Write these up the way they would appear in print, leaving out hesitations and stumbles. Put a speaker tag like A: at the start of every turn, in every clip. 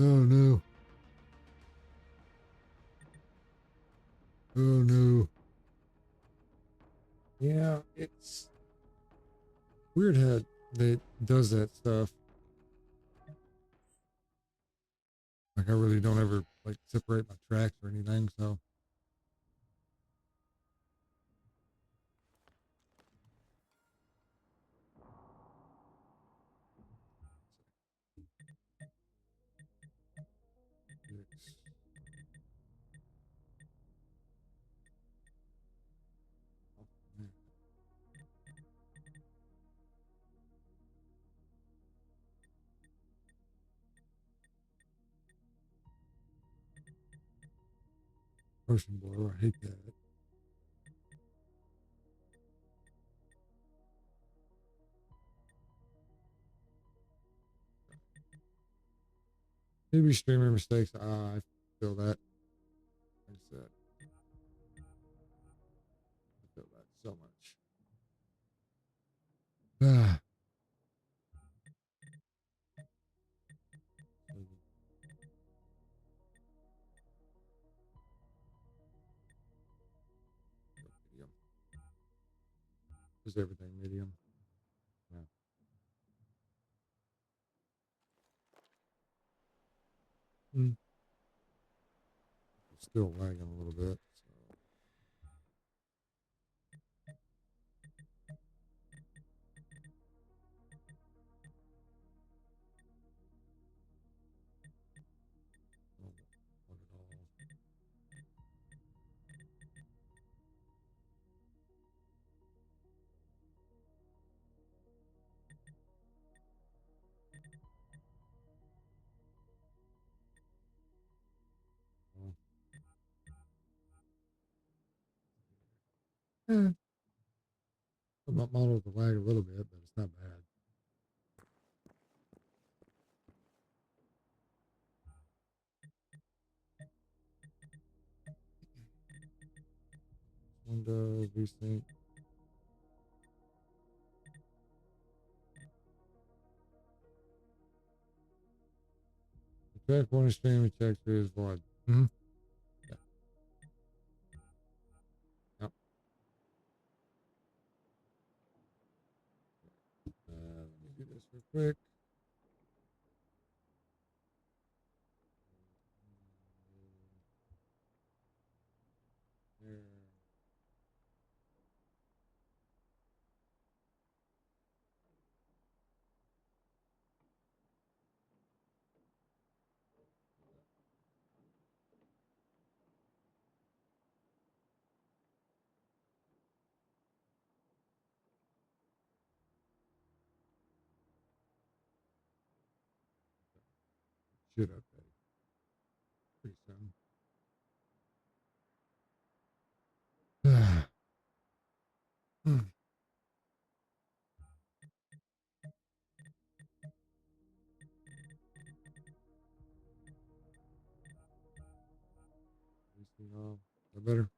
A: Oh no. Oh no. Yeah, it's weird how that does that stuff. Like I really don't ever like separate my tracks or anything, so it's, oh, man. Ocean blow, I hate that. Maybe streamer mistakes. I feel that. Like I said, I feel that so much. Ah. Medium. Just everything medium. Yeah. Mm. Still lagging a little bit. So. Oh, not at all. Oh. Eh, my model to lag a little bit, but it's not bad. Windows, VSync. Check one stream and check through his VOD. Mm-hmm. Yeah. Yep. Let me do this real quick. There. Should update pretty soon. Hmm. Is that better?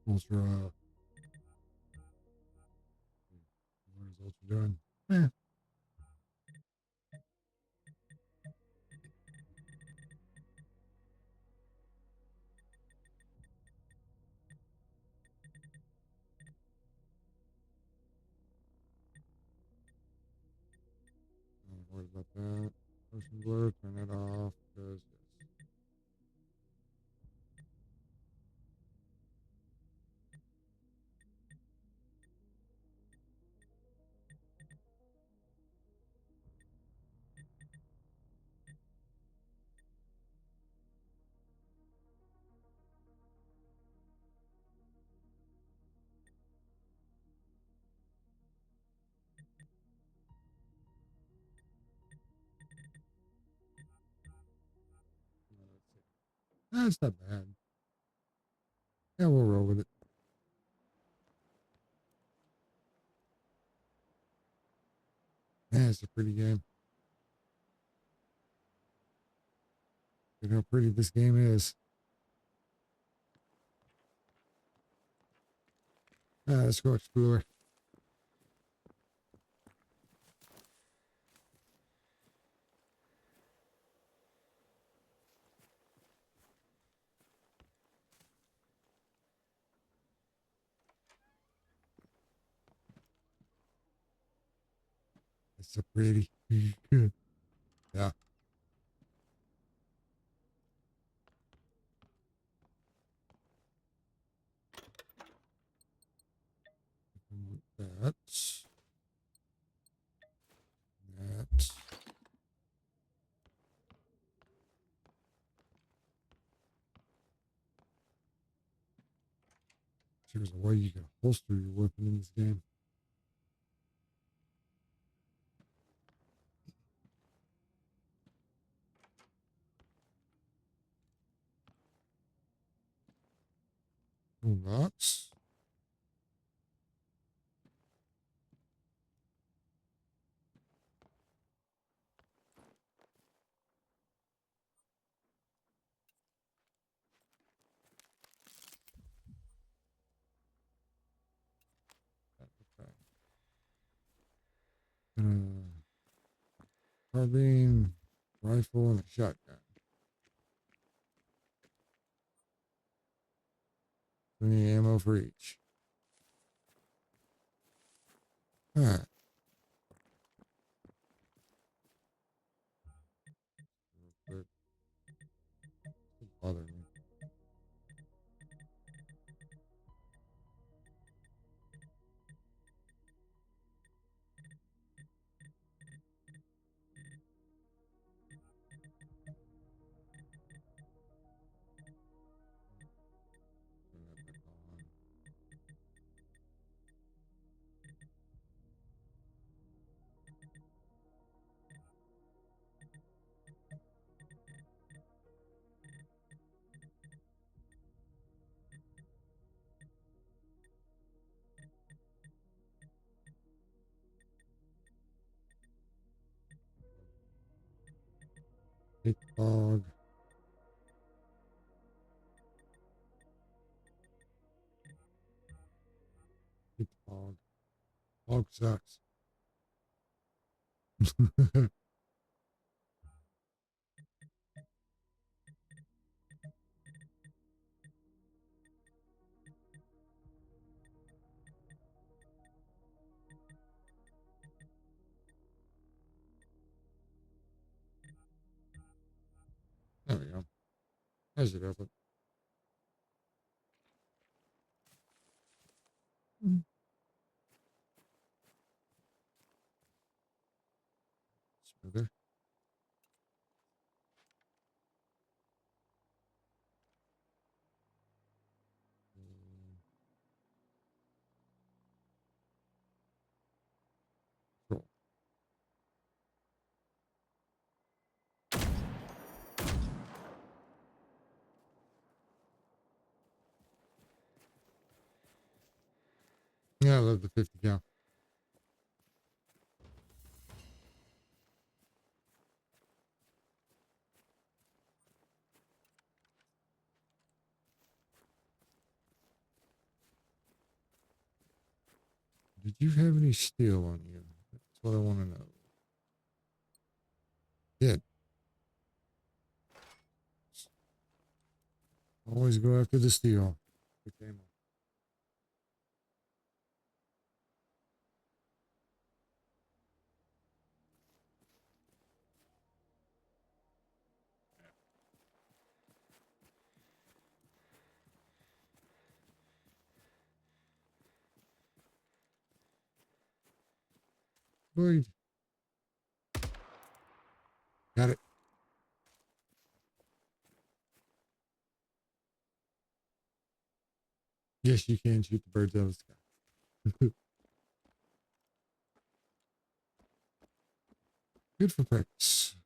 A: Ultra. What is Ultra doing? Eh. Don't worry about that. Motion blur, turn it off. Because yes. Let's see. That's not bad. Yeah, we'll roll with it. Yeah, it's a pretty game. Look how pretty this game is. Let's go explore. It's so pretty. Yeah. That. That. There's a way you can holster your weapon in this game. Toolbox. Okay. Carbine, rifle, and a shotgun. 20 ammo for each. Alright. Real quick. Doesn't bother me. Turn that back on. Hit fog. Hit fog. Fog sucks. There we go. I should have it. Smoother. Cool. Yeah, I love the 50 cal. Did you have any steel on you? That's what I want to know. Did. Always go after the steel. Quick ammo. Wait. Got it. Yes, you can shoot the birds out of the sky. Good for practice.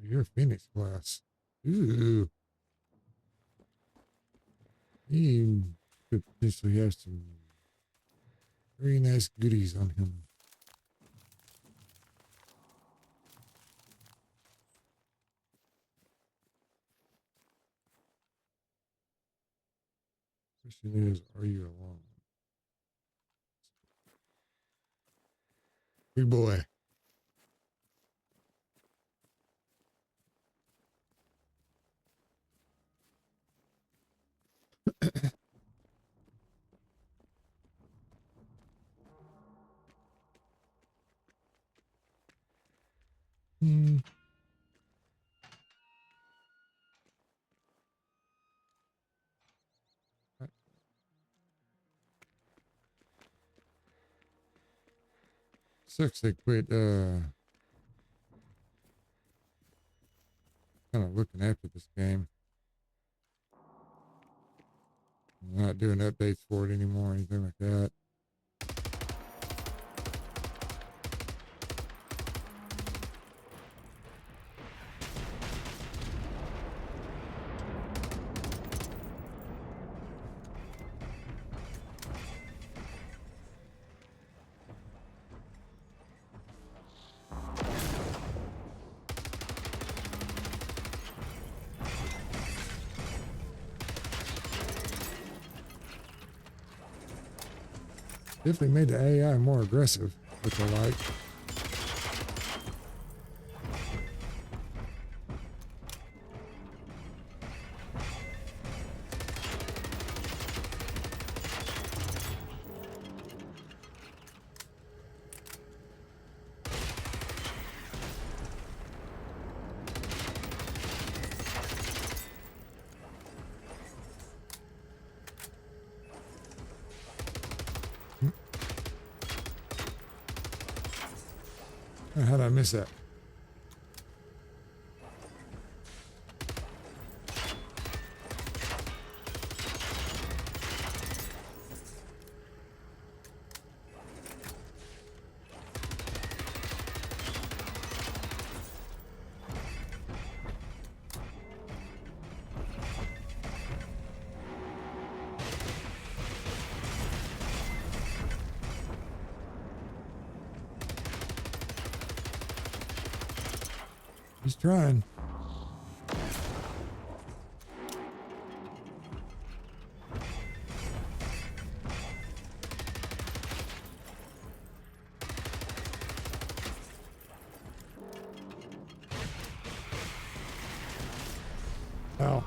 A: You're a Phoenix class. Ooh. He could potentially have some very nice goodies on him. Question is, are you alone? Big boy. Hmm. Sucks they quit kind of looking after this game. Not doing updates for it anymore or anything like that. Definitely made the AI more aggressive, which I like. How did I miss that? He's trying. Ow.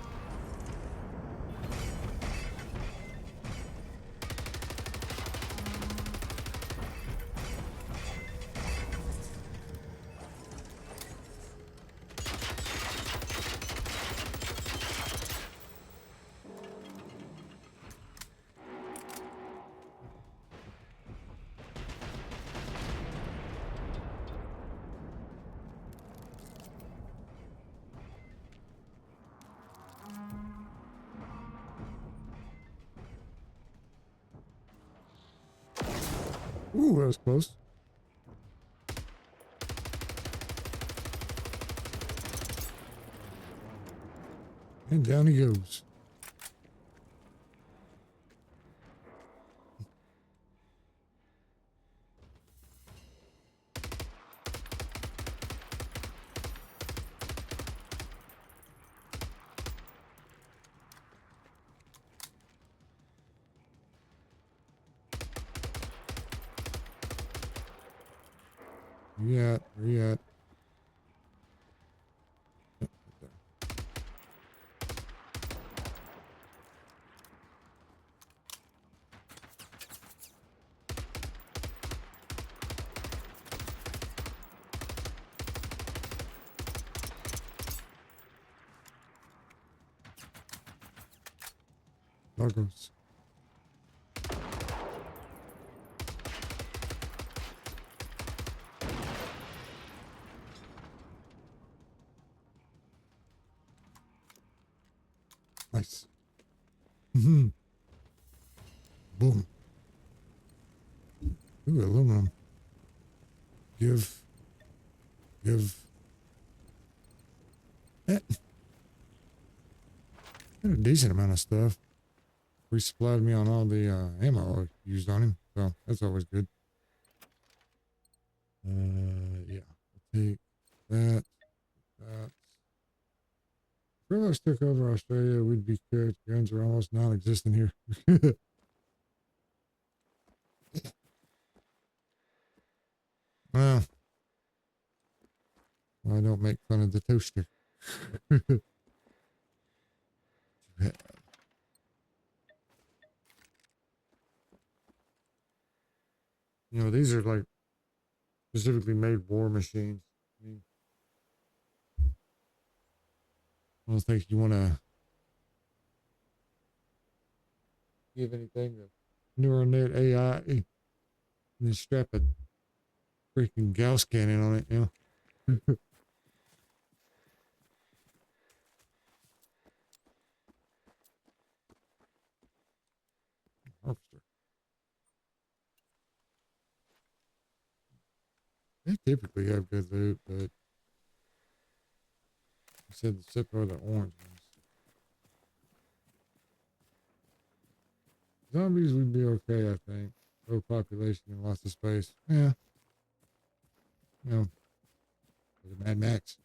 A: Ooh, that was close. And down he goes. Where you at? Where you at? Yep, right there. Doggos. Nice. Mm-hmm. Boom. Ooh, aluminum. Give. Got a decent amount of stuff. Resupplied me on all the ammo I used on him, so that's always good. Yeah, I'll take that. That. If Realize took over Australia, we'd be cooked. Guns are almost non-existent here. Well, I don't make fun of the toaster. You know, these are like specifically made war machines. I mean, I don't think you want to give anything to neural net AI and then strap a freaking Gauss cannon on it, you know? Harvester. They typically have good loot, but I said except for the orange ones. Zombies would be okay, I think. Low population and lots of space. Yeah. You know, the Mad Max.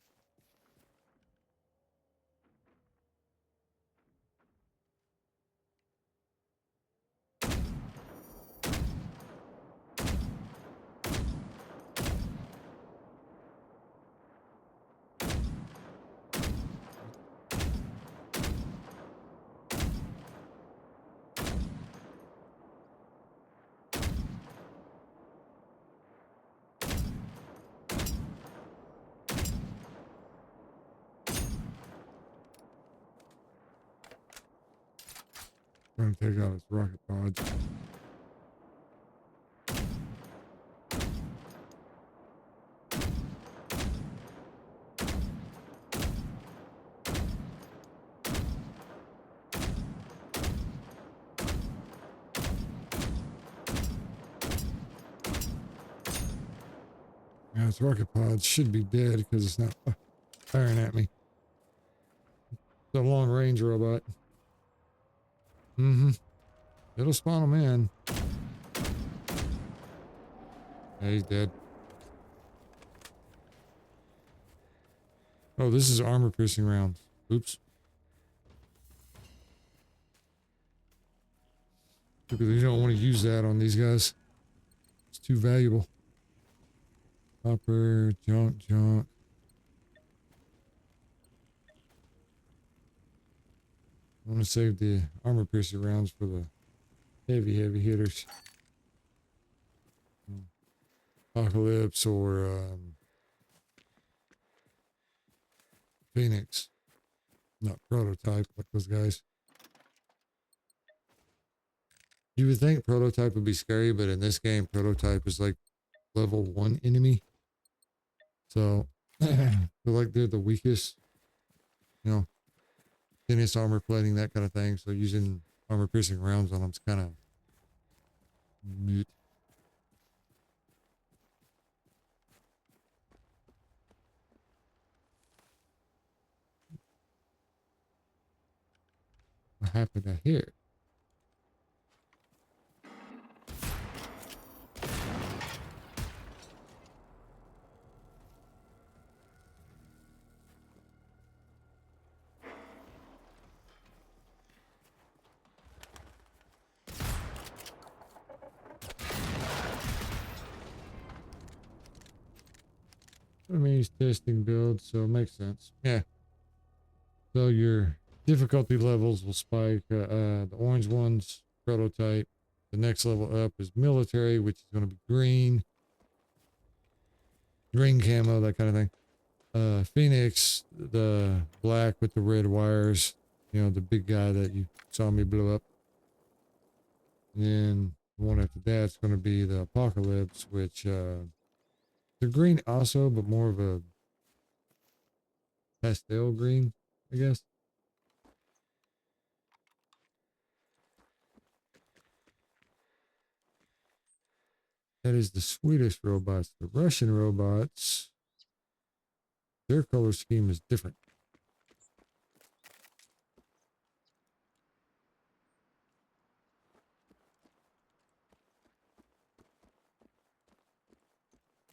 A: Trying to take out its rocket pods. Yeah, its rocket pods should be dead because it's not firing at me. It's a long range robot. Mm-hmm. It'll spawn them in. Yeah, he's dead. Oh, this is armor piercing rounds. Oops. Because you don't want to use that on these guys. It's too valuable. Copper, junk. I want to save the armor piercing rounds for the heavy hitters. Apocalypse or Phoenix. Not Prototype like those guys. You would think Prototype would be scary, but in this game, Prototype is like level 1 enemy. So, they're like they're the weakest. You know, thinnest armor plating, that kind of thing. So using armor piercing rounds on them is kind of neat. What happened to here? I mean, he's testing builds, so it makes sense. Yeah. So your difficulty levels will spike. The orange one's Prototype. The next level up is military, which is going to be green. Green camo, that kind of thing. Phoenix, the black with the red wires. You know, the big guy that you saw me blow up. And then the one after that's going to be the Apocalypse, which they're green also, but more of a pastel green, I guess. That is the Swedish robots. The Russian robots, their color scheme is different.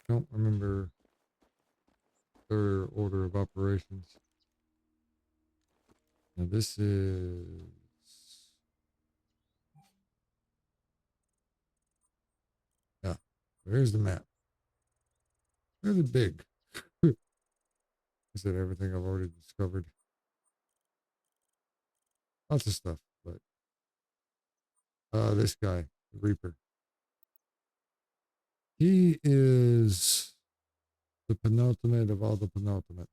A: don't remember their order of operations. Now this is... Yeah, there's the map. Really big. I said everything I've already discovered. Lots of stuff, but this guy, the Reaper. He is the penultimate of all the penultimate.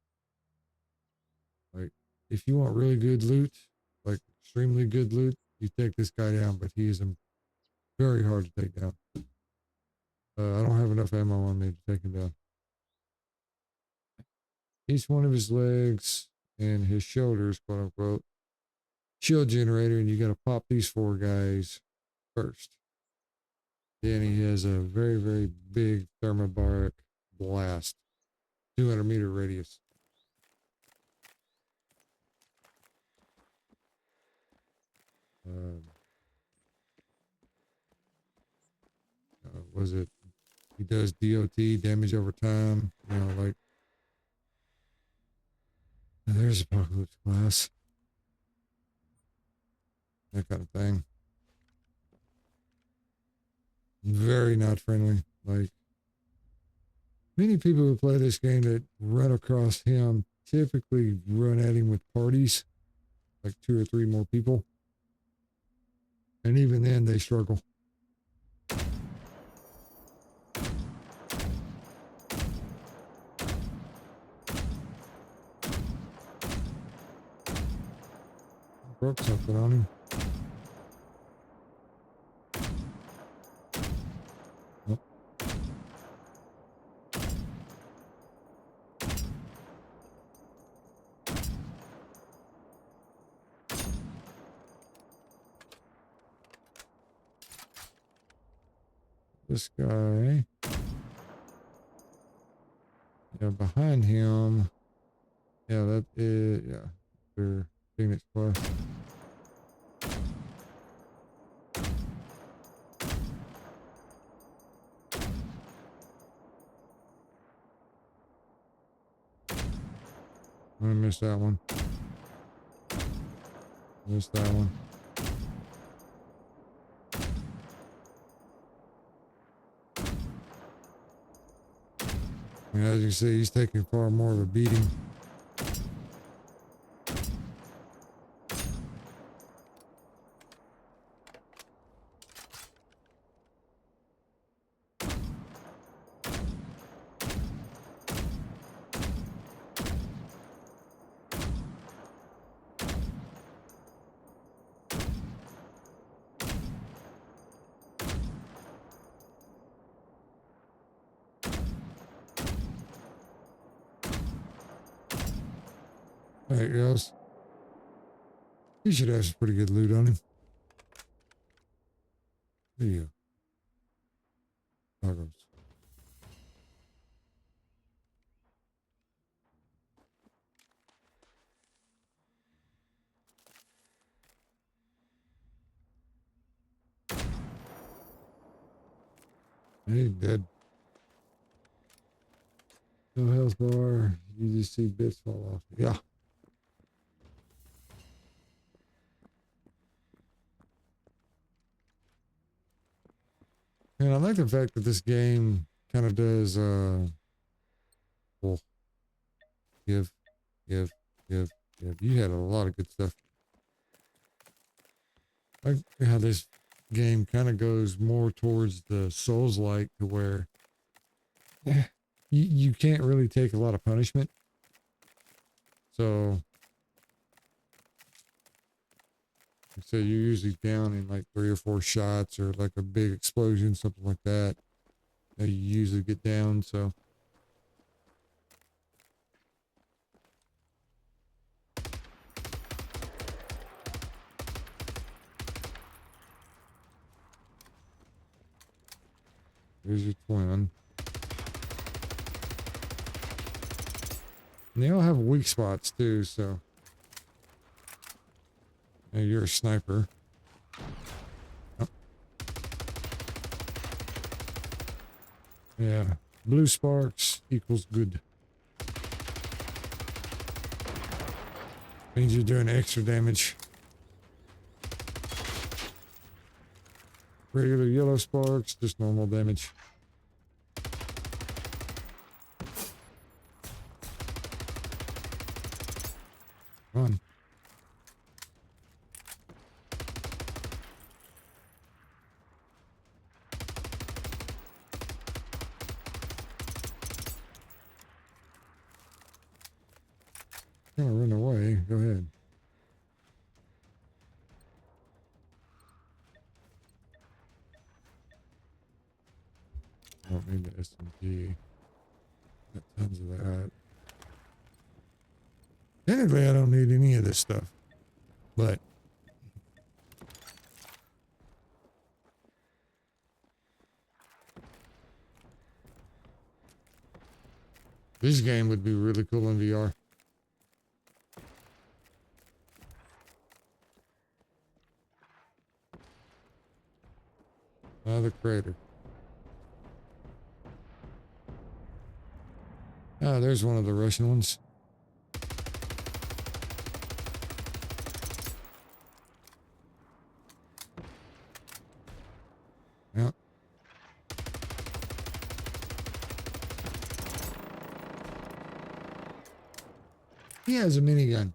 A: Like, if you want really good loot, like extremely good loot, you take this guy down, but he is very hard to take down. I don't have enough ammo on me to take him down. Each one of his legs and his shoulders, quote unquote, shield generator, and you got to pop these 4 guys first. Then he has a very, very big thermobaric blast, 200-meter radius. Was it? He does DOT, damage over time. You know, like there's Apocalypse Class, that kind of thing. Very not friendly. Like many people who play this game that run across him typically run at him with parties, like 2 or 3 more people, and even then they struggle. Broke something on him. Nope. This guy, yeah, behind him, yeah, that is, yeah, they're Phoenix Plus. I missed that one. Missed that one. I mean, as you see, he's taking far more of a beating. There he goes. He should have some pretty good loot on him. There you go. Toggles. He's dead. No health bar. You just see bits fall off. Yeah. And I like the fact that this game kind of does, well, give. You had a lot of good stuff. Like how this game kind of goes more towards the Souls-like, to where you can't really take a lot of punishment. So you're usually down in like 3 or 4 shots, or like a big explosion, something like that. You usually get down, so. Here's your twin. And they all have weak spots too, so. Yeah, you're a sniper. Oh. Yeah. Blue sparks equals good. Means you're doing extra damage. Regular yellow sparks, just normal damage. Run. Gonna run away. Go ahead. I don't need the SMG. Got tons of that. Technically, I don't need any of this stuff, but this game would be really cool in VR. Another crater. Ah, there's one of the Russian ones. Yeah. He has a minigun.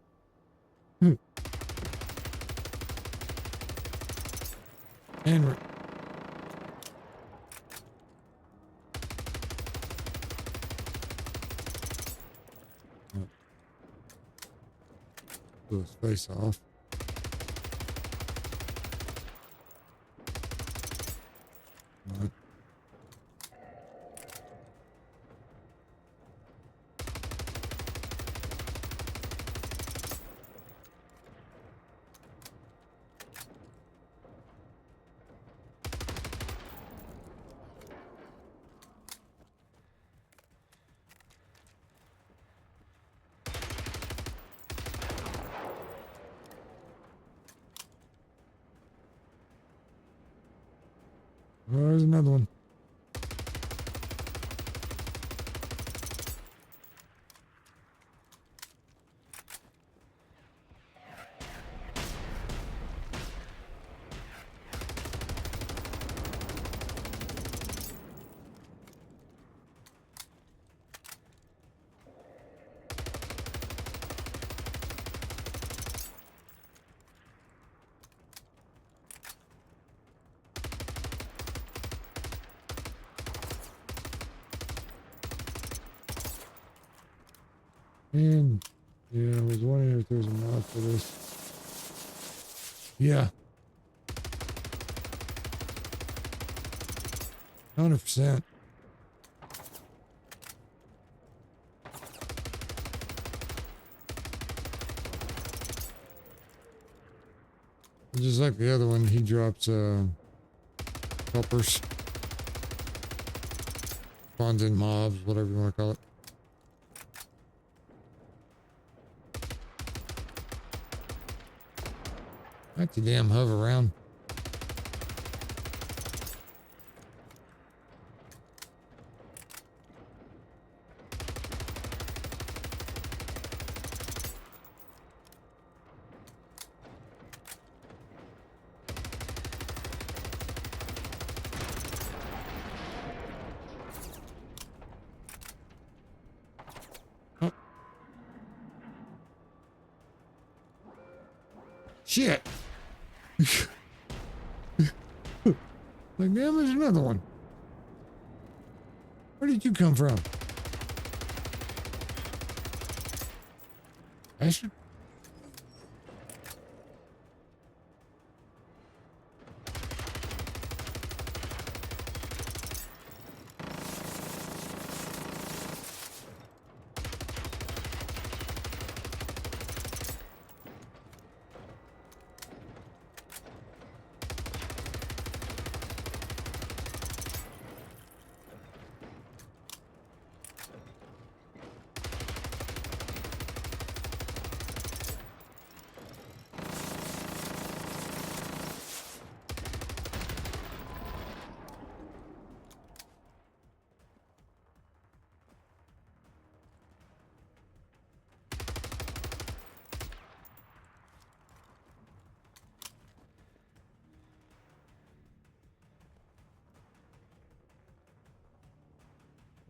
A: And blew his face off. Right. Oh, there's another one. And yeah, I was wondering if there's a mod for this. Yeah. 100%. Just like the other one, he drops helpers. Spawns in mobs, whatever you want to call it. Not you damn hover around. Oh. Shit. Like, damn, there's another one. Where did you come from? Bastard?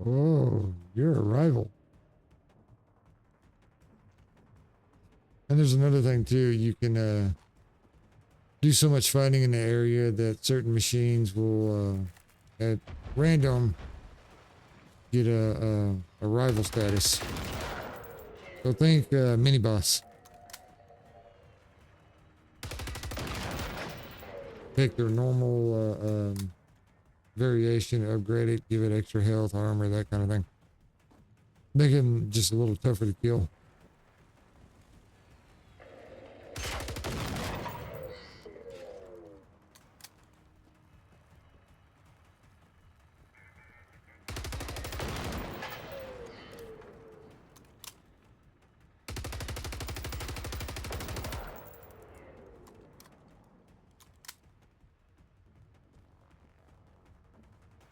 A: Oh, you're a rival. And there's another thing too. You can do so much fighting in the area that certain machines will, at random, get a rival status. So think mini boss. Pick their normal variation, upgrade it, give it extra health, armor, that kind of thing. Make him just a little tougher to kill.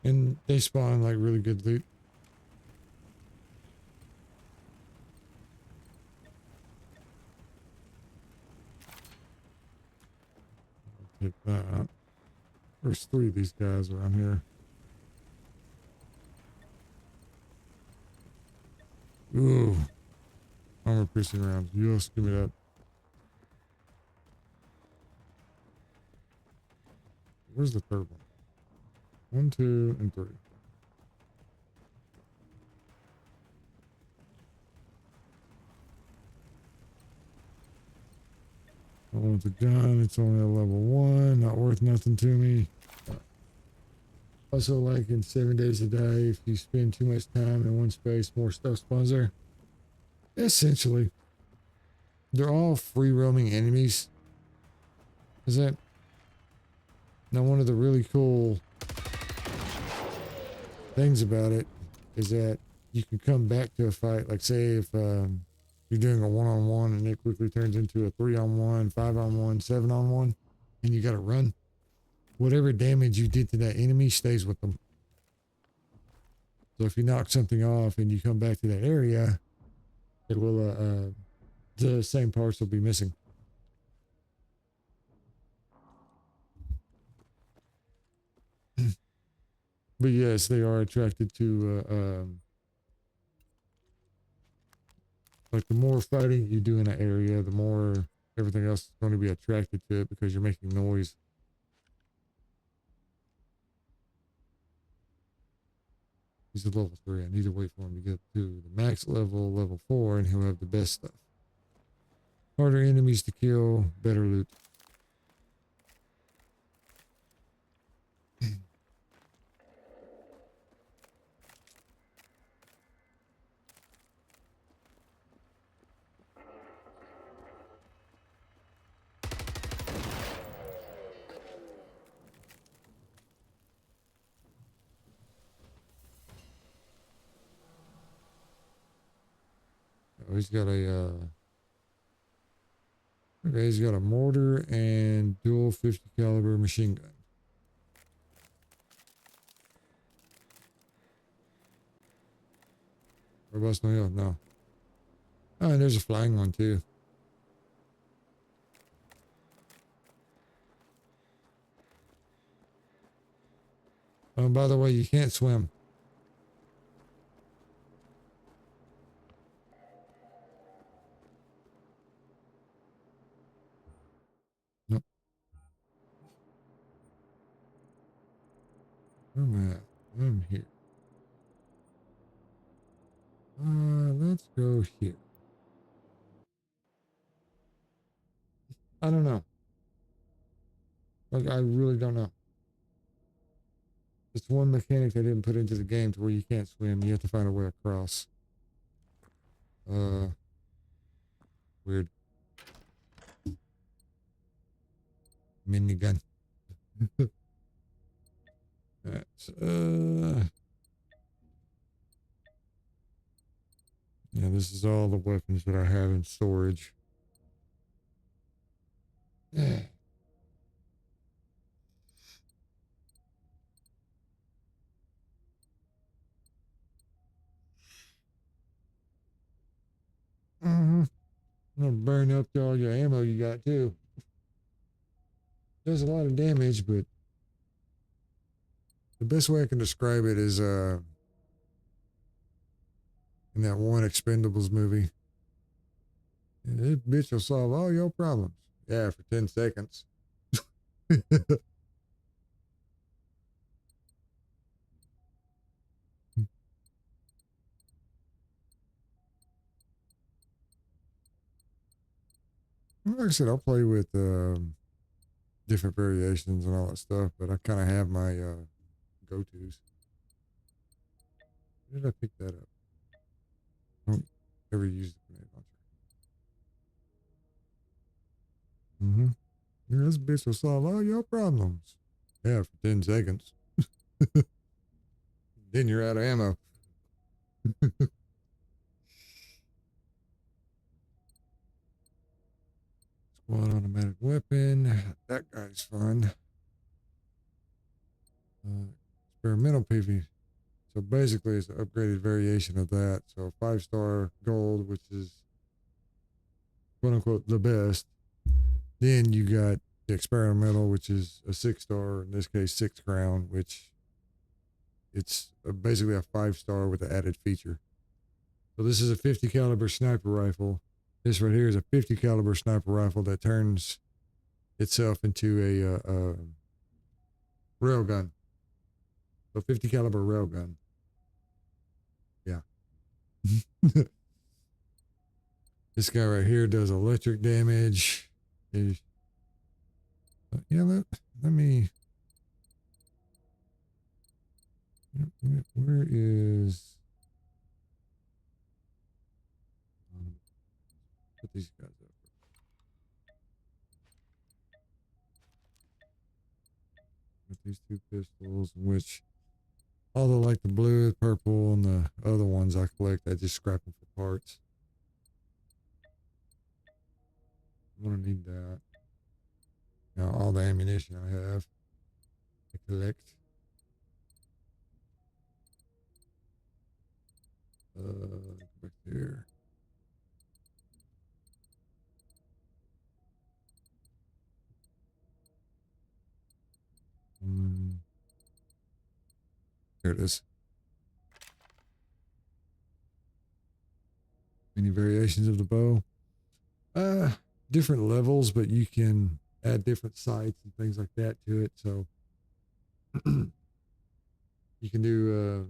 A: And they spawn like really good loot. Take that. There's 3 of these guys around here. Ooh. Armor piercing rounds. Yes, give me that. Where's the third one? 1, 2, and 3. I want the gun. It's only a level 1. Not worth nothing to me. Also, like in 7 days a day, if you spend too much time in one space, more stuff spawns there. Essentially, they're all free roaming enemies. Is that? Now, one of the really cool things about it is that you can come back to a fight. Like, say, if you're doing a 1-on-1 and it quickly turns into a 3-on-1, 5-on-1, 7-on-1, and you got to run. Whatever damage you did to that enemy stays with them. So if you knock something off and you come back to that area, it will, the same parts will be missing. But yes, they are attracted to, like the more fighting you do in an area, the more everything else is going to be attracted to it because you're making noise. He's a level 3. I need to wait for him to get to the max level, level 4, and he'll have the best stuff. Harder enemies to kill, better loot. Oh, he's got a, okay, he's got a mortar and dual 50 caliber machine gun. Robust no health, no. Oh, and there's a flying one too. Oh, by the way, you can't swim. Nope. Where am I at? I'm here. Let's go here. I don't know. Like, I really don't know. It's one mechanic they didn't put into the game to where you can't swim. You have to find a way across. Weird. Minigun. That's, yeah, this is all the weapons that I have in storage. Yeah. Mm-hmm. I'm gonna burn up all your ammo you got too. Does a lot of damage, but the best way I can describe it is in that one Expendables movie. This bitch will solve all your problems. Yeah, for 10 seconds. Like I said, I'll play with different variations and all that stuff, but I kind of have my go-tos. Where did I pick that up? I don't ever use the grenade launcher. Mm-hmm. Yeah, this bitch will solve all your problems. Yeah, for 10 seconds. Then you're out of ammo. Squad automatic weapon. That guy's fun. Experimental PV. So basically, it's an upgraded variation of that. So 5-star gold, which is quote unquote the best. Then you got the experimental, which is a 6-star, in this case, 6 crown, which it's basically a 5-star with an added feature. So this is a 50 caliber sniper rifle. This right here is a 50 caliber sniper rifle that turns itself into a railgun. So 50 caliber railgun. Yeah. This guy right here does electric damage. Yeah, let me. Where is. Put these guys up. With these 2 pistols, which, although like the blue, purple, and the other ones I collect, I just scrap them for parts. I'm gonna need that. Now all the ammunition I have, I collect. Go back there. There it is. Many variations of the bow. Different levels, but you can add different sights and things like that to it. So you can do.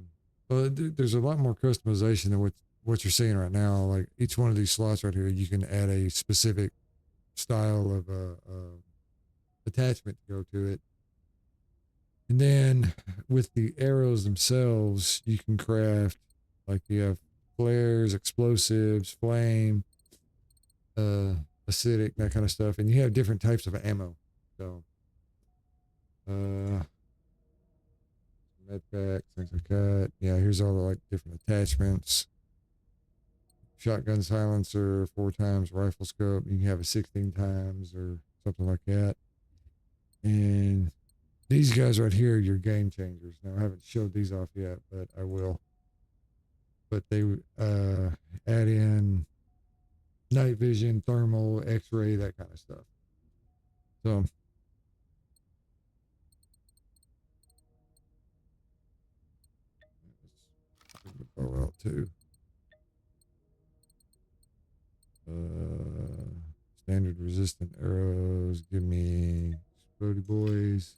A: There's a lot more customization than what you're seeing right now. Like each one of these slots right here, you can add a specific style of attachment to go to it. And then with the arrows themselves, you can craft, like you have flares, explosives, flame, acidic, that kind of stuff. And you have different types of ammo. So, med packs, things like that. Yeah, here's all the like different attachments. Shotgun silencer, 4 times rifle scope. You can have a 16 times or something like that. And these guys right here are your game changers. Now I haven't showed these off yet, but I will. But they add in night vision, thermal, X-ray, that kind of stuff. So let's go out too. Standard resistant arrows. Give me Explodey Boys.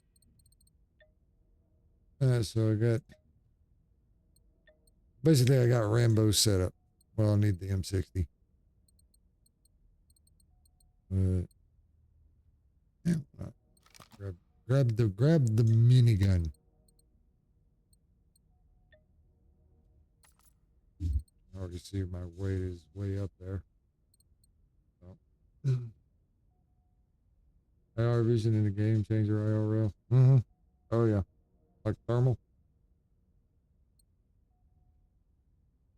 A: So I got basically I got Rambo set up. Well, I need the M60. Yeah, grab the minigun. I already see my weight is way up there. Oh. IR vision in the game changer IRL. Mm-hmm. Oh yeah, like thermal.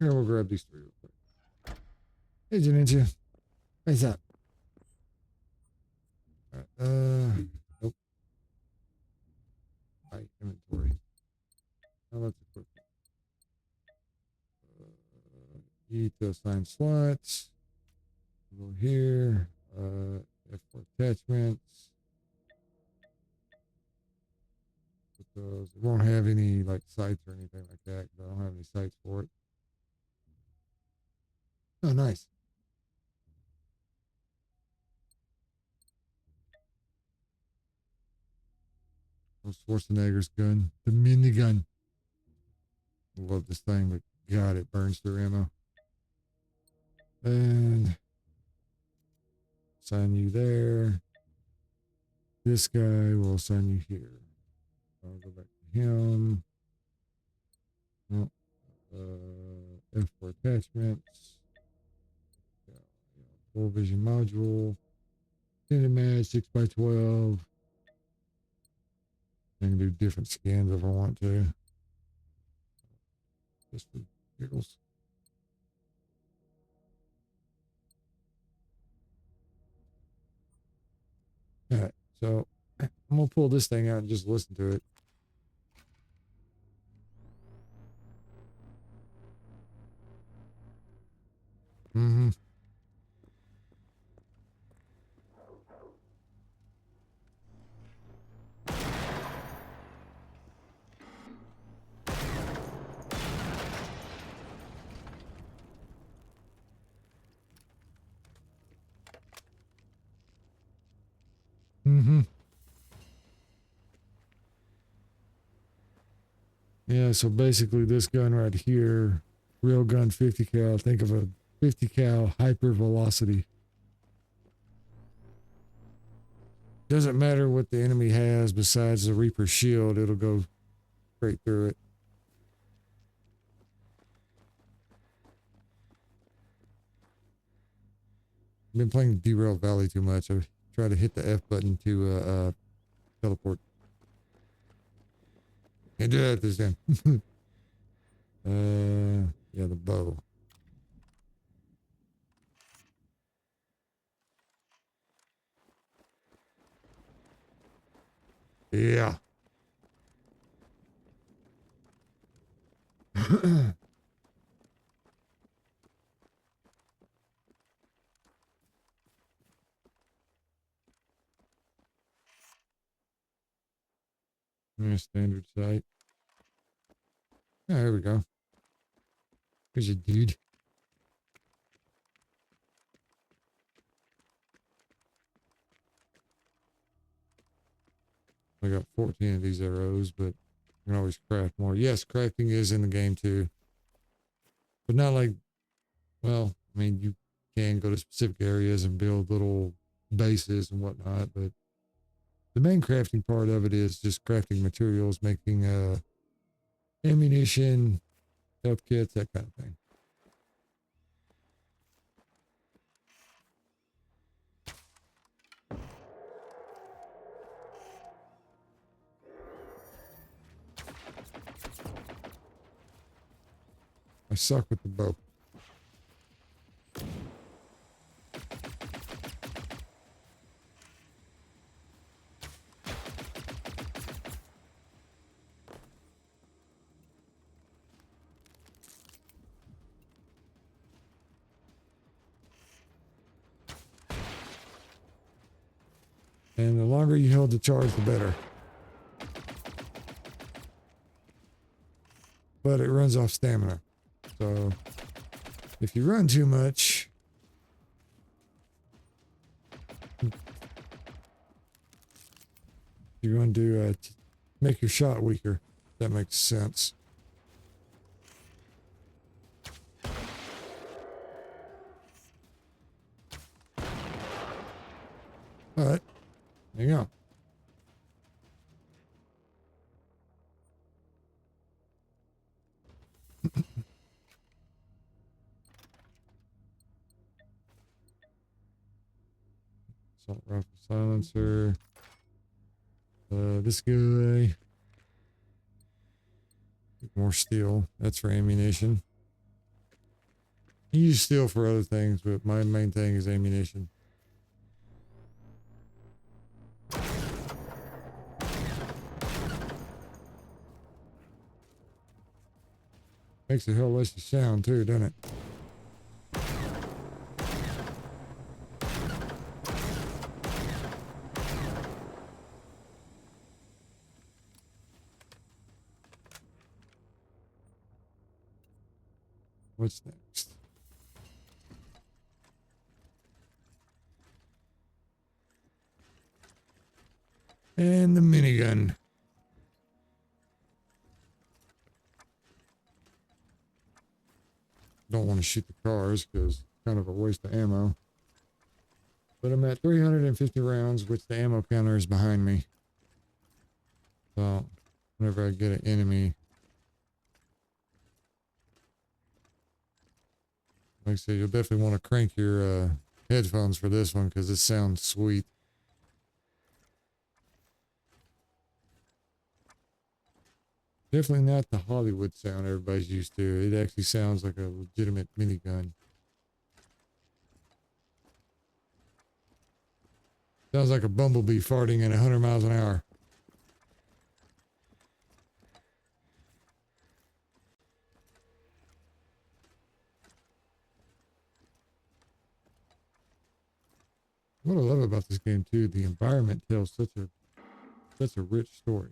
A: Here, we'll grab these 3 real quick. Hey, Janinja. What's up? Nope. My inventory. Now let's equip it. Need to assign slots. Go here. F4 attachments. Put those. It won't have any like sights or anything like that because I don't have any sights for it. Oh, nice. Oh, Schwarzenegger's gun, the minigun. I love this thing, but God, it burns through ammo. And assign you there. This guy will assign you here. I'll go back to him. Oh, F for attachments. Yeah, full vision module. Extended match 6x12. I can do different scans if I want to. Just for giggles. All right, so I'm gonna pull this thing out and just listen to it. Mm-hmm. Mm-hmm. Yeah, so basically this gun right here, real gun 50 cal, think of a 50 cal hyper velocity. Doesn't matter what the enemy has besides the Reaper shield, it'll go straight through it. I've been playing Derail Valley too much. I try to hit the F button to teleport. Can't do that this time. Yeah, the bow. Yeah. Yeah, standard sight. Oh, there we go. Here's a dude. I got 14 of these arrows, but you can always craft more. Yes, crafting is in the game too. But not like, well, I mean, you can go to specific areas and build little bases and whatnot, but the main crafting part of it is just crafting materials, making ammunition, health kits, that kind of thing. I suck with the bow. And the longer you hold the charge, the better. But it runs off stamina. So if you run too much, you're going to make your shot weaker. That makes sense. But there you go. Assault rifle silencer. This guy. More steel. That's for ammunition. You use steel for other things, but my main thing is ammunition. Makes a hell less of sound too, doesn't it? What's next? And the minigun. Don't want to shoot the cars because it's kind of a waste of ammo. But I'm at 350 rounds, which the ammo counter is behind me. So whenever I get an enemy, like I said, you'll definitely want to crank your headphones for this one because it sounds sweet. Definitely not the Hollywood sound everybody's used to. It actually sounds like a legitimate minigun. Sounds like a bumblebee farting at 100 miles an hour. What I love about this game too, the environment tells such a rich story.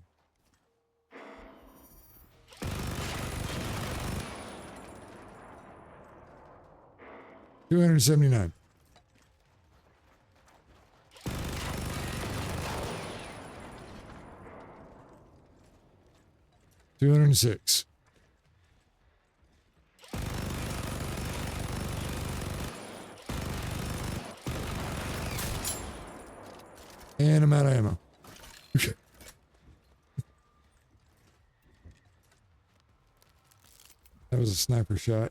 A: $279. $206. And I'm out of ammo. Okay. That was a sniper shot.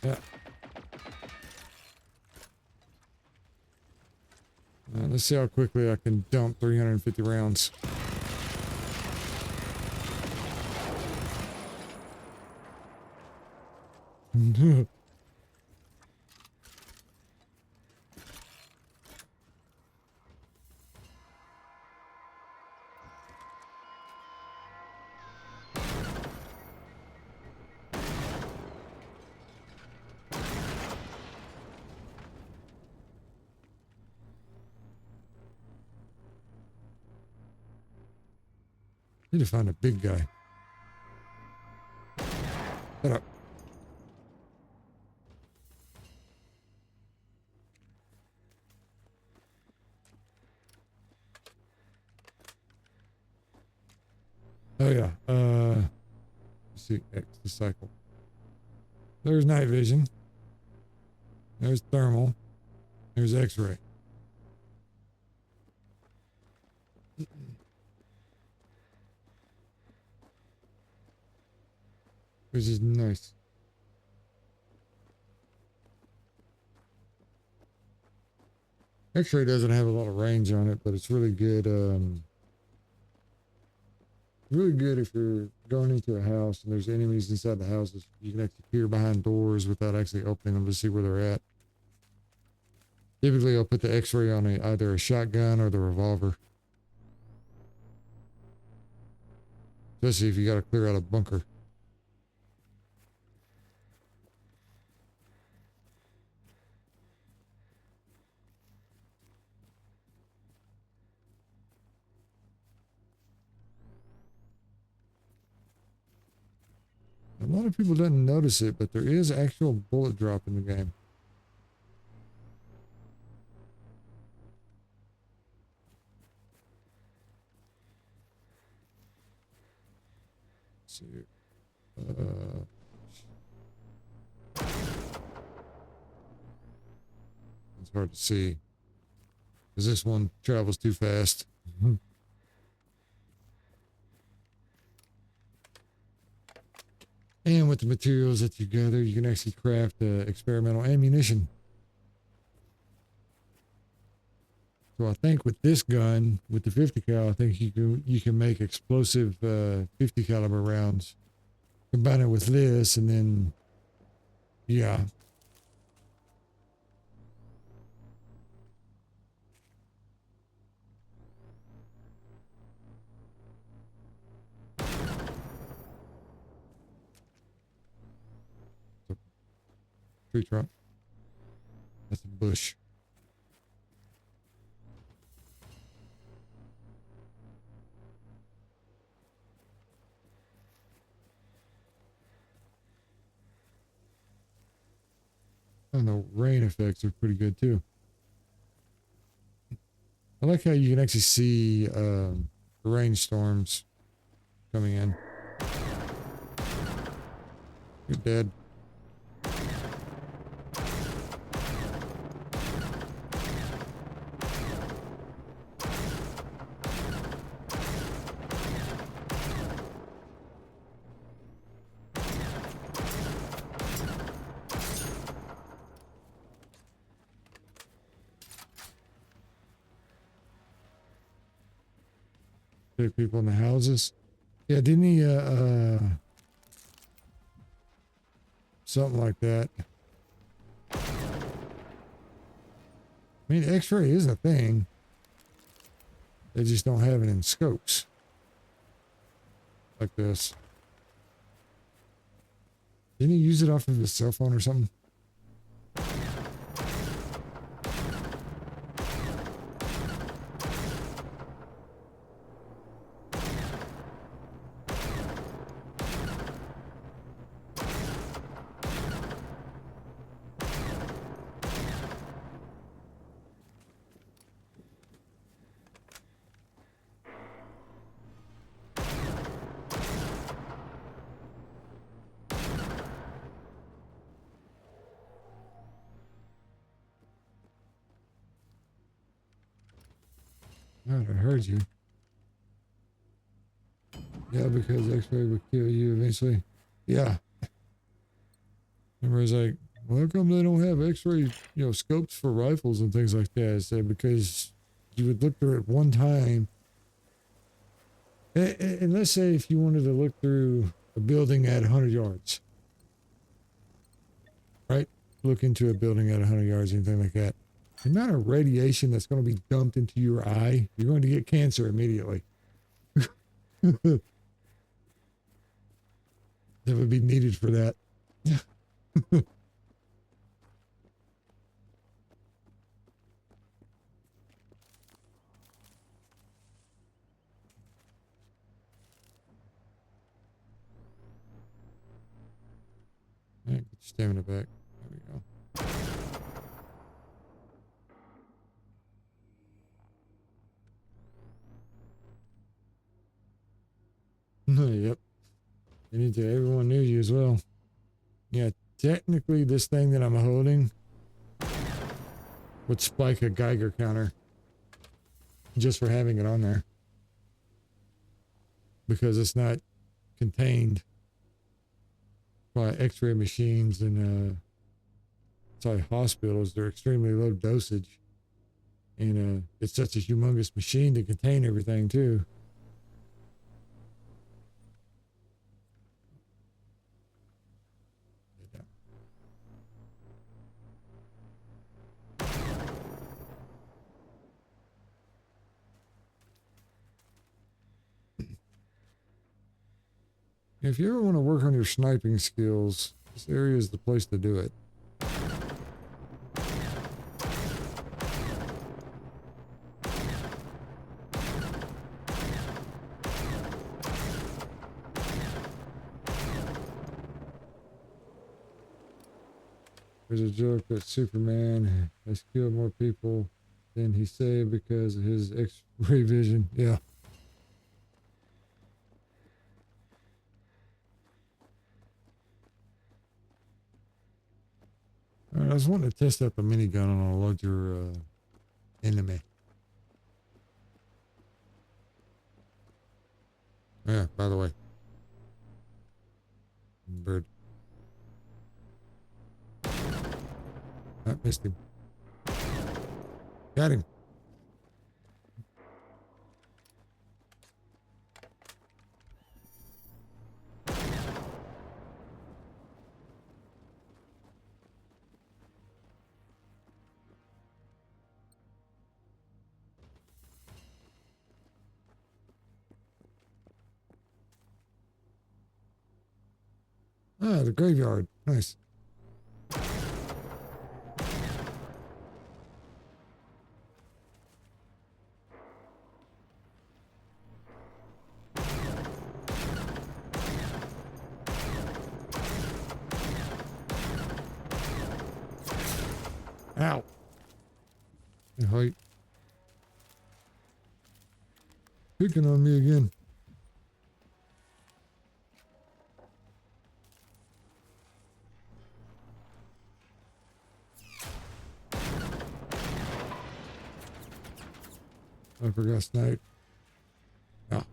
A: Yeah. Let's see how quickly I can dump 350 rounds. Need to find a big guy. Shut up. Oh yeah. Let's see, X the cycle. There's night vision. There's thermal. There's X-ray. Which is nice. X-ray doesn't have a lot of range on it, but it's really good. Really good if you're going into a house and there's enemies inside the houses. You can actually peer behind doors without actually opening them to see where they're at. Typically, I'll put the X-ray on either a shotgun or the revolver. Especially if you got to clear out a bunker. A lot of people don't notice it, but there is actual bullet drop in the game. Let's see. It's hard to see because this one travels too fast. And with the materials that you gather, you can actually craft experimental ammunition. So I think with this gun, with the 50 cal, I think you can make explosive 50 caliber rounds. Combine it with this, and then yeah. Tree trunk. That's a bush. And the rain effects are pretty good too. I like how you can actually see rainstorms coming in. You're dead. Big people in the houses. Yeah, didn't he something like that. I mean, X-ray is a thing. They just don't have it in scopes like this. Didn't he use it off of his cell phone or something? God, I heard you. Yeah, because X-ray would kill you eventually. Yeah. Everybody's like, well, how come they don't have X-ray, scopes for rifles and things like that? I said, because you would look through it one time. And let's say if you wanted to look through a building at 100 yards, right? Look into a building at 100 yards, anything like that. The amount of radiation that's going to be dumped into your eye, you're going to get cancer immediately. That would be needed for that. All right, get your stamina back. There we go. Yep. You need to, everyone knew you as well. Yeah, technically this thing that I'm holding would spike a Geiger counter just for having it on there. Because it's not contained by X-ray machines and hospitals. They're extremely low dosage. And it's such a humongous machine to contain everything too. If you ever want to work on your sniping skills, this area is the place to do it. There's a joke that Superman has killed more people than he said because of his X-ray vision. Yeah. All right, I was wanting to test out the minigun on a larger enemy. Yeah, by the way. Bird. I missed him. Got him. Ah, the graveyard. Nice. Ow. Hey, height. Picking on me again. I forgot snipe. Oh.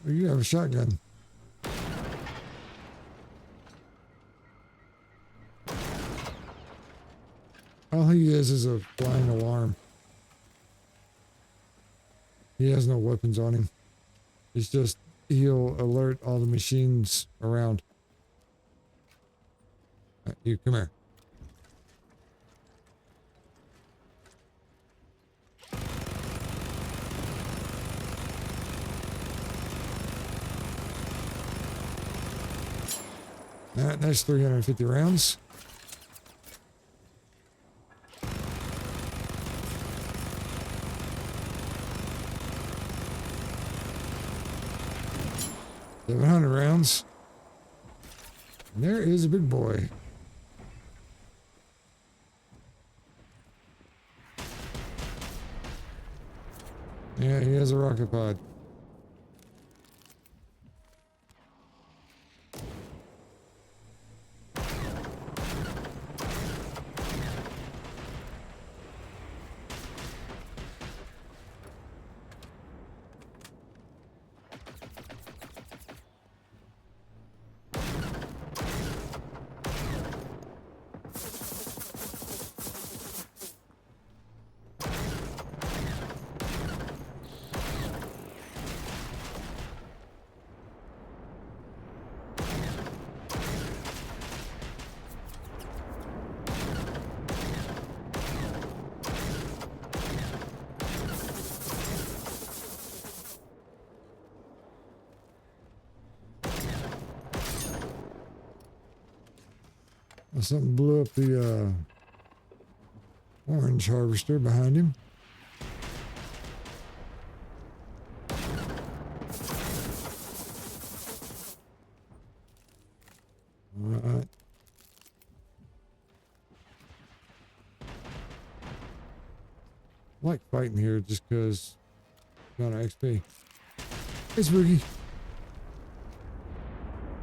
A: Oh, you have a shotgun. All he is a flying alarm. He has no weapons on him. It's just he'll alert all the machines around. You come here. That's 350 rounds. $700. And there is a big boy. Yeah, he has a rocket pod. Something blew up the orange harvester behind him. All right. I like fighting here just because amount of XP. Hey, Spooky.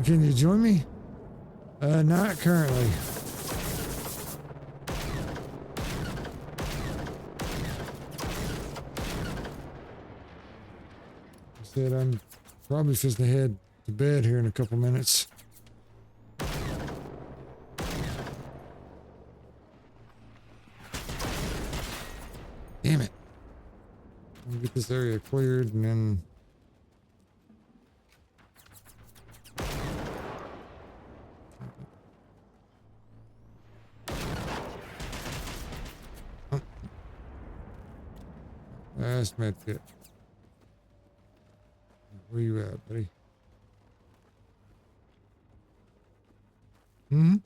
A: Can you join me? Not currently. I said I'm probably just to head to bed here in a couple minutes. Damn it. Let me get this area cleared and then... Last medkit. Where you at, buddy? Hmm?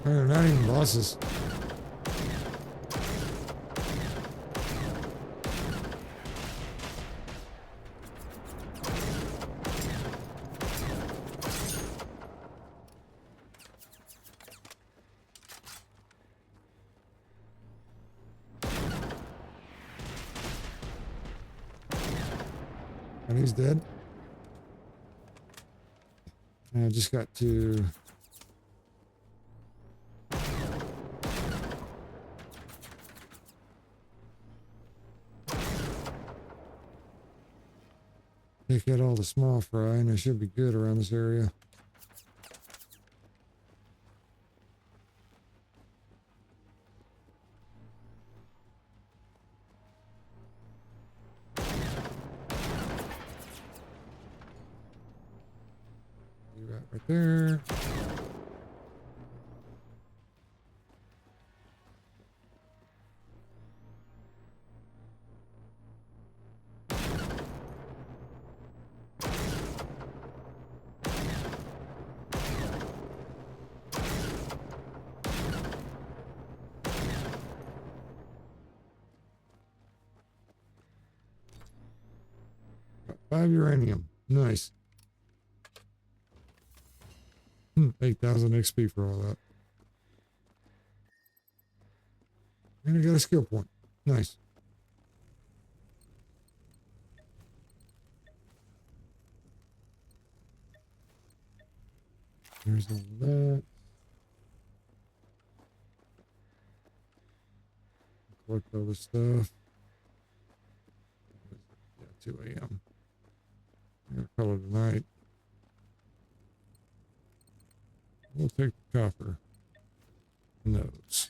A: They're not even bosses. And he's dead. And I just got to... take out all the small fry and I should be good around this area. Right there. 5 uranium. Nice. 8,000 XP for all that. And I got a skill point. Nice. There's all that. Collect all the stuff. Yeah, 2 a.m. I'm going to call it a night. We'll take the copper. Notes.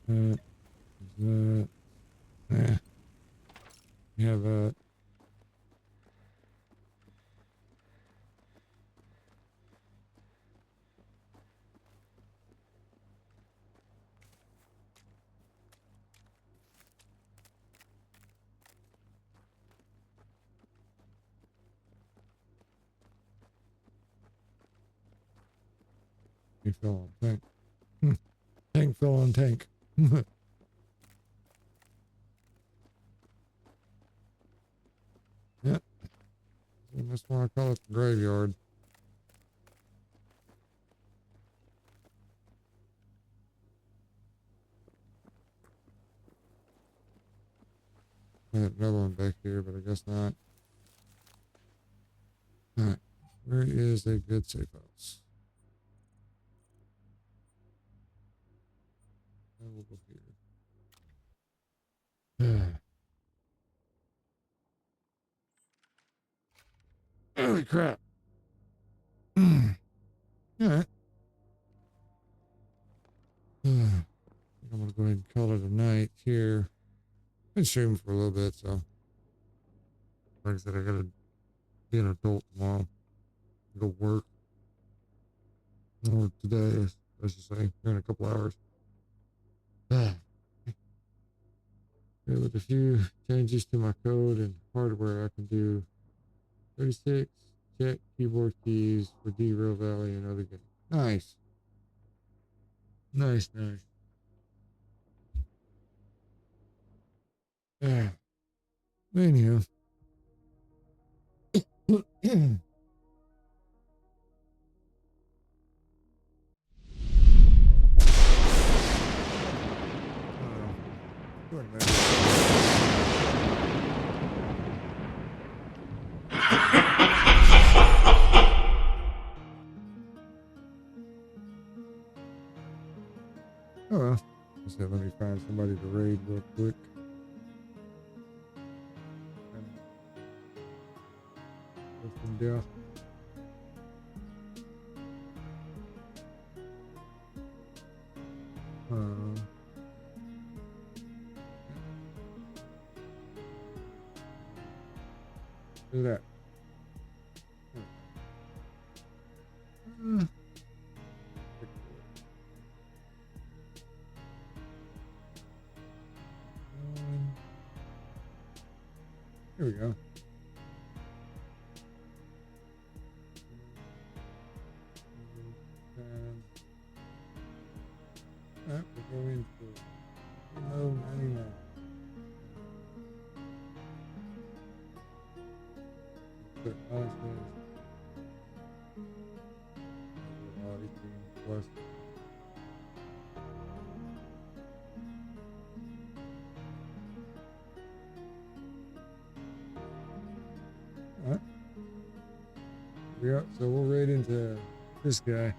A: That. Nah. We have that. He fell on tank. Tank fell on tank. Yeah. That's why I call it the graveyard. I had another one back here, but I guess not. Alright. Where is a good safe house? We'll go here. Holy crap. Alright. I'm gonna go ahead and call it a night here. I've been streaming for a little bit, so like I said, I gotta be an adult tomorrow. Go work. Or today, I should say, here in a couple hours. With a few changes to my code and hardware, I can do 36 check keyboard keys for D-Row Valley and other games. Nice. Nice. Anyhow. Oh well. I said, let me find somebody to raid real quick. Yeah. Do that. Here we go. We're going to 99. Plus. Alright. Yeah, so we'll raid into this guy.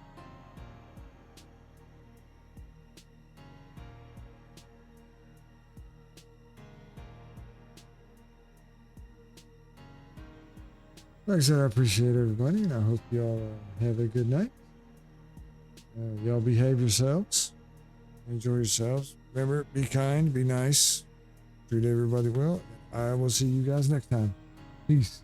A: Like I said, I appreciate everybody, and I hope y'all have a good night. Y'all behave yourselves. Enjoy yourselves. Remember, be kind, be nice, treat everybody well. I will see you guys next time. Peace.